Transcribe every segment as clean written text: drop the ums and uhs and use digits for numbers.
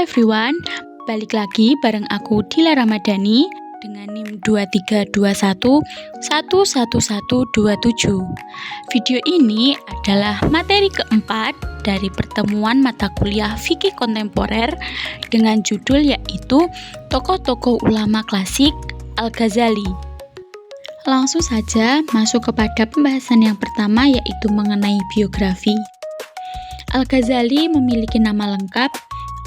everyone, balik lagi bareng aku Dila Ramadhani dengan NIM 2321111127. Video ini adalah materi keempat dari pertemuan mata kuliah fikih kontemporer dengan judul yaitu Tokoh-tokoh ulama klasik Al-Ghazali. Langsung saja masuk kepada pembahasan yang pertama yaitu mengenai biografi. Al-Ghazali memiliki nama lengkap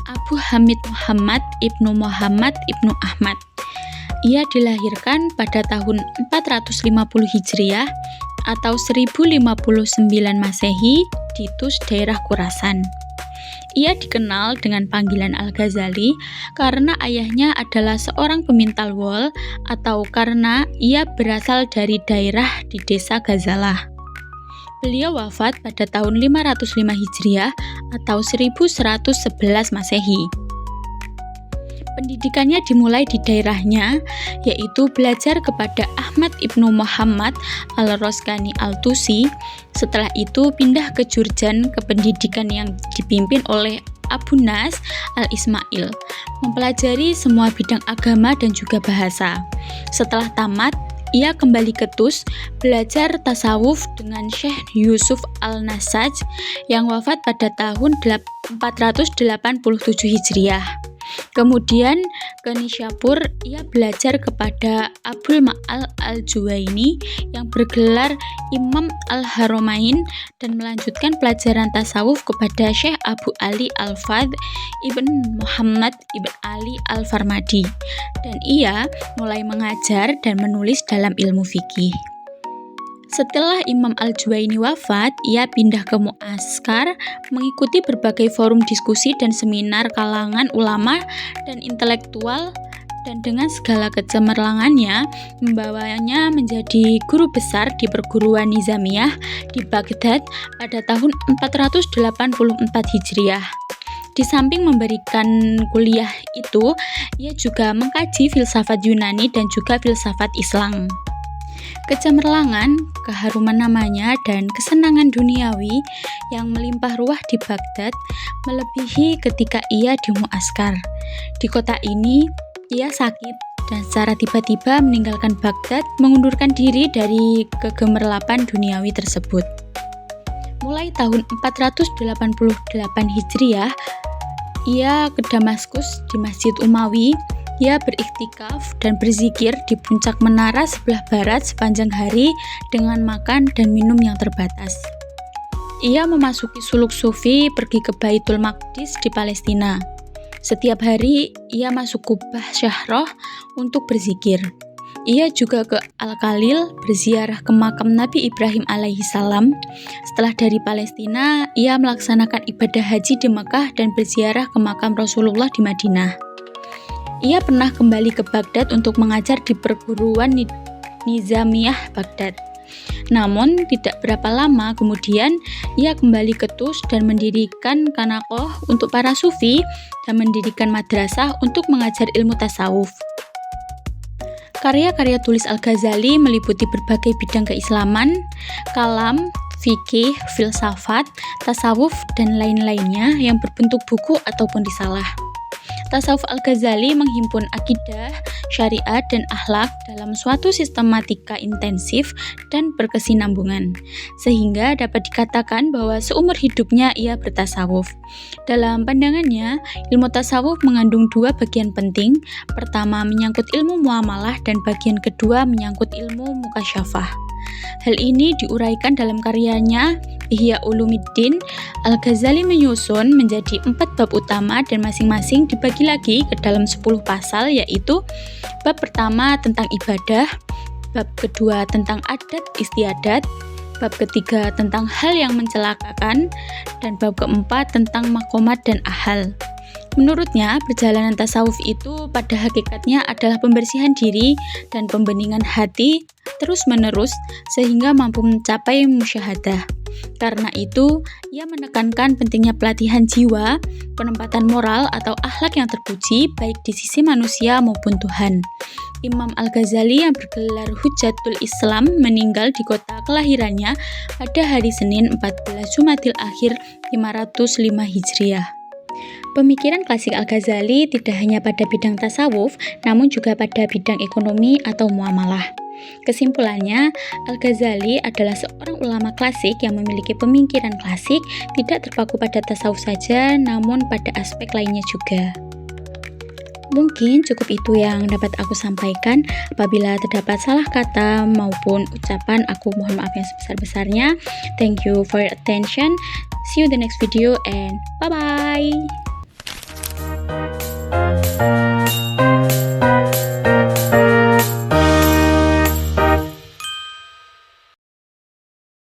Abu Hamid Muhammad Ibnu Muhammad Ibnu Ahmad. Ia dilahirkan pada tahun 450 Hijriah atau 1059 Masehi di Tus, daerah Khurasan. Ia dikenal dengan panggilan Al-Ghazali karena ayahnya adalah seorang pemintal wol atau karena ia berasal dari daerah di desa Ghazalah. Beliau wafat pada tahun 505 Hijriah atau 1111 Masehi. Pendidikannya dimulai di daerahnya, yaitu belajar kepada Ahmad Ibnu Muhammad Al-Roskani Al-Tusi. Setelah itu pindah ke Jurjan ke pendidikan yang dipimpin oleh Abu Nas Al-Ismail, mempelajari semua bidang agama dan juga bahasa. Setelah tamat, ia kembali ke Tus, belajar tasawuf dengan Syekh Yusuf Al-Nasaj yang wafat pada tahun 487 Hijriah. Kemudian ke Nishapur, ia belajar kepada Abul Ma'al Al-Juwaini yang bergelar Imam Al-Haramain dan melanjutkan pelajaran tasawuf kepada Syekh Abu Ali Al-Fadh Ibn Muhammad Ibn Ali Al-Farmadi, dan ia mulai mengajar dan menulis dalam ilmu fikih. Setelah Imam Al-Juwaini wafat, ia pindah ke Mu'askar, mengikuti berbagai forum diskusi dan seminar kalangan ulama dan intelektual, dan dengan segala kecemerlangannya, membawanya menjadi guru besar di perguruan Nizamiyah di Baghdad pada tahun 484 Hijriah. Di samping memberikan kuliah itu, ia juga mengkaji filsafat Yunani dan juga filsafat Islam. Kecemerlangan, keharuman namanya, dan kesenangan duniawi yang melimpah ruah di Baghdad melebihi ketika ia di Mu'askar. Di kota ini, ia sakit dan secara tiba-tiba meninggalkan Baghdad, mengundurkan diri dari kegemerlapan duniawi tersebut. Mulai tahun 488 Hijriah, ia ke Damaskus di Masjid Umawi. Ia beriktikaf dan berzikir di puncak menara sebelah barat sepanjang hari dengan makan dan minum yang terbatas. Ia memasuki suluk sufi pergi ke Baitul Maqdis di Palestina. Setiap hari ia masuk Kubah Syahroh untuk berzikir. Ia juga ke Al-Khalil berziarah ke makam Nabi Ibrahim alaihi salam. Setelah dari Palestina, ia melaksanakan ibadah haji di Mekah dan berziarah ke makam Rasulullah di Madinah. Ia pernah kembali ke Baghdad untuk mengajar di perguruan Nizamiyah Baghdad. Namun, tidak berapa lama kemudian, ia kembali ke Tus dan mendirikan kanaqoh untuk para sufi dan mendirikan madrasah untuk mengajar ilmu tasawuf. Karya-karya tulis Al-Ghazali meliputi berbagai bidang keislaman, kalam, fikih, filsafat, tasawuf, dan lain-lainnya yang berbentuk buku ataupun risalah. Tasawuf Al-Ghazali menghimpun akidah, syariat, dan akhlak dalam suatu sistematika intensif dan berkesinambungan, sehingga dapat dikatakan bahwa seumur hidupnya ia bertasawuf. Dalam pandangannya, ilmu tasawuf mengandung dua bagian penting. Pertama menyangkut ilmu muamalah dan bagian kedua menyangkut ilmu mukasyafah. Hal ini diuraikan dalam karyanya Ihya Ulumuddin. Al-Ghazali menyusun menjadi 4 bab utama dan masing-masing dibagi lagi ke dalam 10 pasal, yaitu bab pertama tentang ibadah, bab kedua tentang adat istiadat, bab ketiga tentang hal yang mencelakakan, dan bab keempat tentang makomat dan ahal. Menurutnya, perjalanan tasawuf itu pada hakikatnya adalah pembersihan diri dan pembeningan hati terus-menerus sehingga mampu mencapai musyahadah. Karena itu, ia menekankan pentingnya pelatihan jiwa, penempatan moral atau akhlak yang terpuji baik di sisi manusia maupun Tuhan. Imam Al-Ghazali yang bergelar Hujjatul Islam meninggal di kota kelahirannya pada hari Senin 14 Jumadil Akhir 505 Hijriah. Pemikiran klasik Al-Ghazali tidak hanya pada bidang tasawuf, namun juga pada bidang ekonomi atau muamalah. Kesimpulannya, Al-Ghazali adalah seorang ulama klasik yang memiliki pemikiran klasik, tidak terpaku pada tasawuf saja, namun pada aspek lainnya juga. Mungkin cukup itu yang dapat aku sampaikan. Apabila terdapat salah kata maupun ucapan, aku mohon maaf yang sebesar-besarnya. Thank you for your attention. See you in the next video and bye-bye.